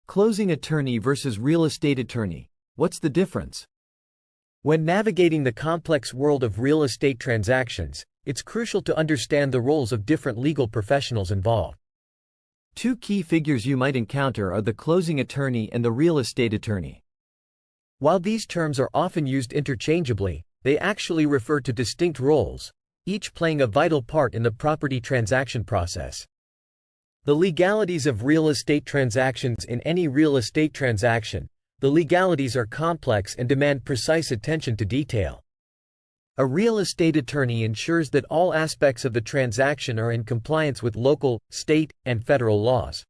Closing attorney versus real estate attorney. What's the difference? When navigating the complex world of real estate transactions, it's crucial to understand the roles of different legal professionals involved. Two key figures you might encounter are the closing attorney and the real estate attorney. While these terms are often used interchangeably, they actually refer to distinct roles, each playing a vital part in the property transaction process. The legalities of real estate transactions. In any real estate transaction, the legalities are complex and demand precise attention to detail. A real estate attorney ensures that all aspects of the transaction are in compliance with local, state, and federal laws.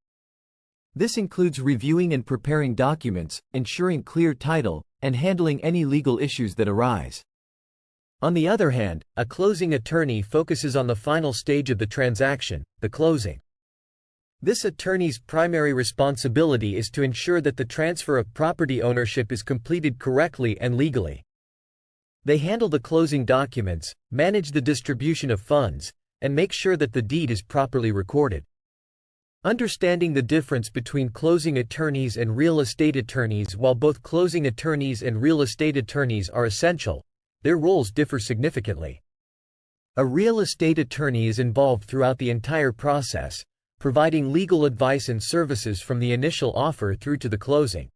This includes reviewing and preparing documents, ensuring clear title, and handling any legal issues that arise. On the other hand, a closing attorney focuses on the final stage of the transaction, the closing. This attorney's primary responsibility is to ensure that the transfer of property ownership is completed correctly and legally. They handle the closing documents, manage the distribution of funds, and make sure that the deed is properly recorded. Understanding the difference between closing attorneys and real estate attorneys. While both closing attorneys and real estate attorneys are essential, their roles differ significantly. A real estate attorney is involved throughout the entire process, providing legal advice and services from the initial offer through to the closing.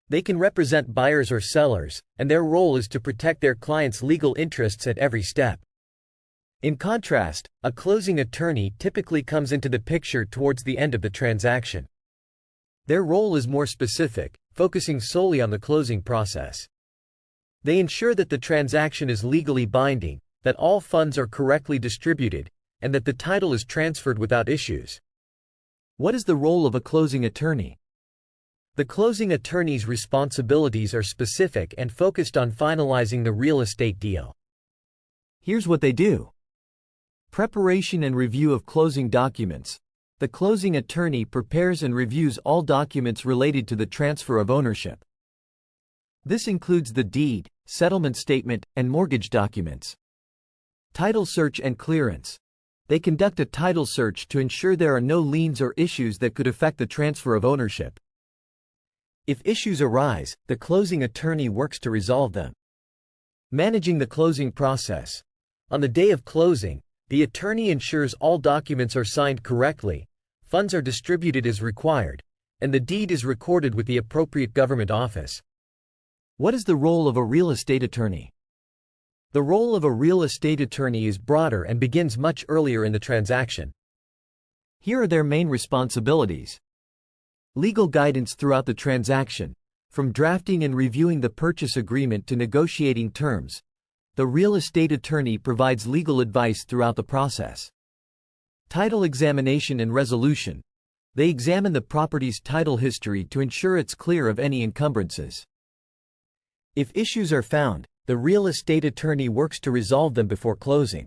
They can represent buyers or sellers, and their role is to protect their clients' legal interests at every step. In contrast, a closing attorney typically comes into the picture towards the end of the transaction. Their role is more specific, focusing solely on the closing process. They ensure that the transaction is legally binding, that all funds are correctly distributed, and that the title is transferred without issues. What is the role of a closing attorney? The closing attorney's responsibilities are specific and focused on finalizing the real estate deal. Here's what they do. Preparation and review of closing documents. The closing attorney prepares and reviews all documents related to the transfer of ownership. This includes the deed, settlement statement, and mortgage documents. Title search and clearance. They conduct a title search to ensure there are no liens or issues that could affect the transfer of ownership. If issues arise, the closing attorney works to resolve them. Managing the closing process. On the day of closing, the attorney ensures all documents are signed correctly, funds are distributed as required, and the deed is recorded with the appropriate government office. What is the role of a real estate attorney? The role of a real estate attorney is broader and begins much earlier in the transaction. Here are their main responsibilities. Legal guidance throughout the transaction. From drafting and reviewing the purchase agreement to negotiating terms, the real estate attorney provides legal advice throughout the process. Title examination and resolution. They examine the property's title history to ensure it's clear of any encumbrances. If issues are found, the real estate attorney works to resolve them before closing.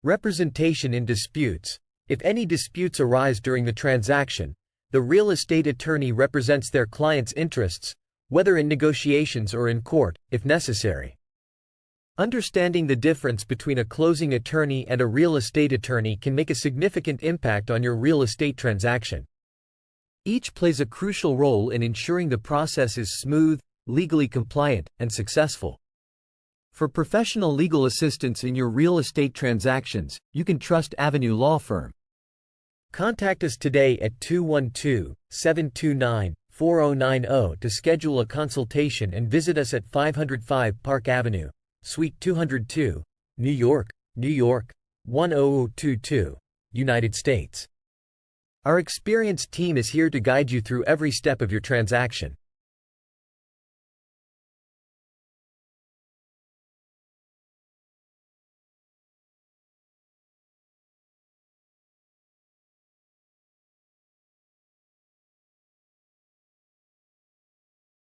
Representation in disputes. If any disputes arise during the transaction, the real estate attorney represents their client's interests, whether in negotiations or in court, if necessary. Understanding the difference between a closing attorney and a real estate attorney can make a significant impact on your real estate transaction. Each plays a crucial role in ensuring the process is smooth, legally compliant, and successful. For professional legal assistance in your real estate transactions, you can trust Avenue Law Firm. Contact us today at 212-729-4090 to schedule a consultation and visit us at 505 Park Avenue, Suite 202, New York, New York, 10022, United States. Our experienced team is here to guide you through every step of your transaction.